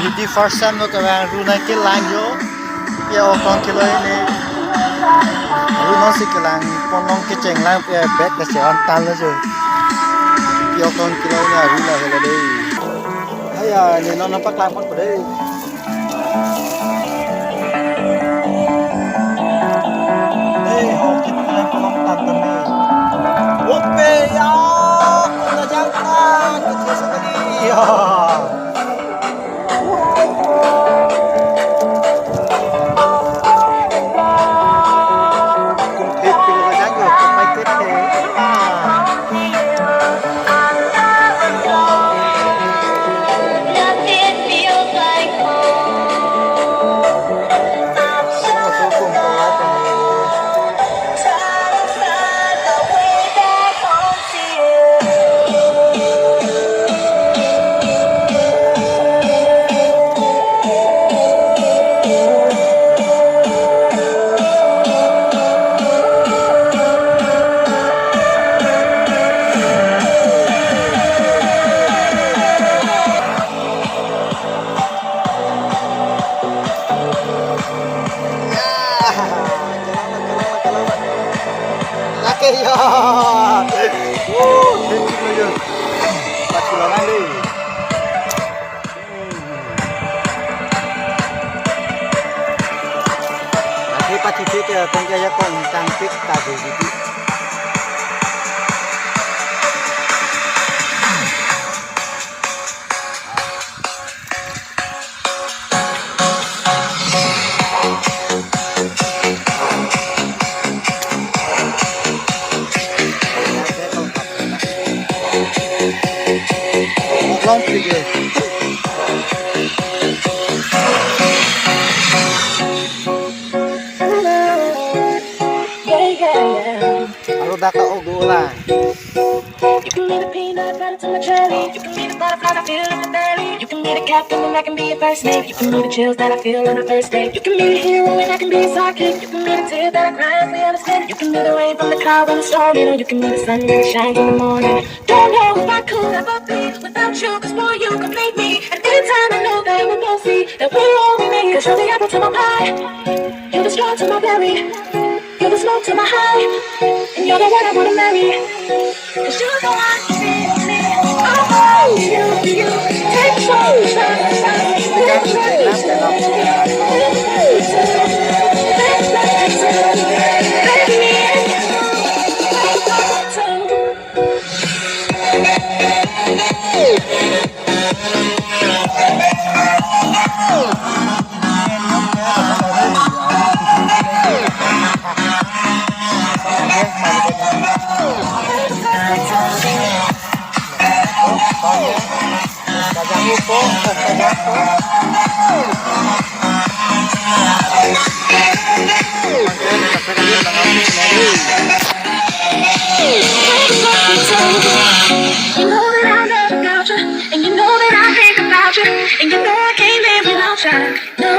Hidi first time no kawang runa ke lang yo ya okon kilo ini runa si kelang ponong ke ceng lang ya bet ke seon tan lo jo ya okon kilo ini runa hele dei aya ni no nampak lang pot dei dei hok kita kelang ponong tan tan ni oke ya kita jangan kita sekali ya ya, nanti pasti kita tengah ya kong tangkik tadi gitu. Long pergi. Aku dah kau gula. You can be the peanut butter to my jelly. You can be the butterfly I feel in my belly. You can be the captain and I can be your first mate. You can be the chills that I feel on the first day. You can be the hero and I can be a sidekick. You can be the tear that I cry if we understand. You can be the rain from the cloud when it's stormy. Or you can be the sun that shines in the morning. Don't know if I could ever be without you, cause boy you complete me. And anytime I know that we'll both see that we're all we need. Cause you're the apple to my pie, you're the straw to my berry, you're the smoke to my high, and you're the one I wanna marry. Cause you're the one for me. Oh, you take control. You know that I love about you, and you know that I think about you, and you know I can't live without you. No.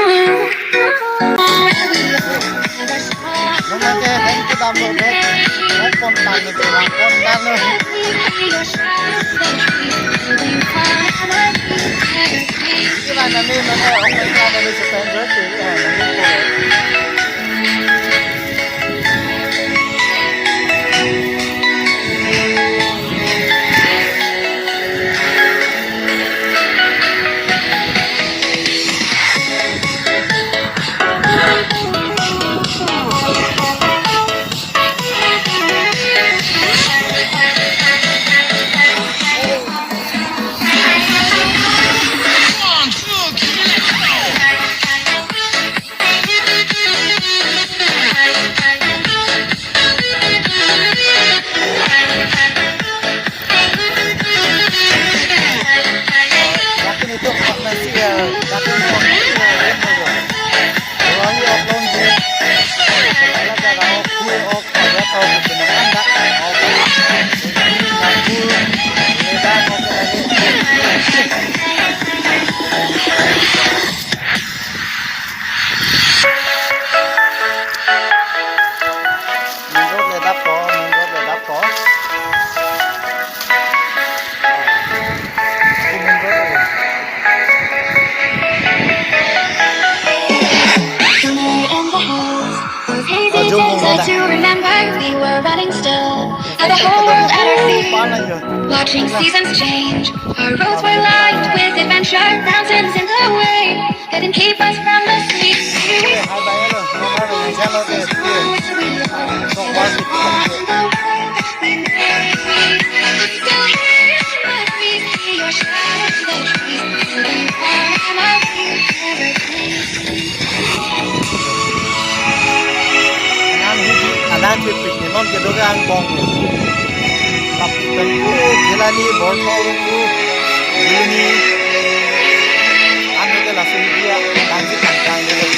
Watching seasons change, our roads were lined with adventure, mountains in the way, that didn't keep us from the sea. Still hear my feet, see your shadow in the trees, and I'm anh chụp hình non kia đôi cái anh bong tập tấn cú thế là ni bỏ thâu cú đi ni anh đôi cái là suy kia đang cái thằng trai đây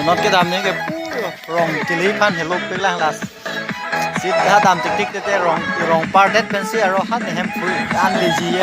nó cái đam này cái rong chỉ lý phan hello cái lang là xịt ha đam tích tích cái rong partet pensi aro hát này hem phui an đi gì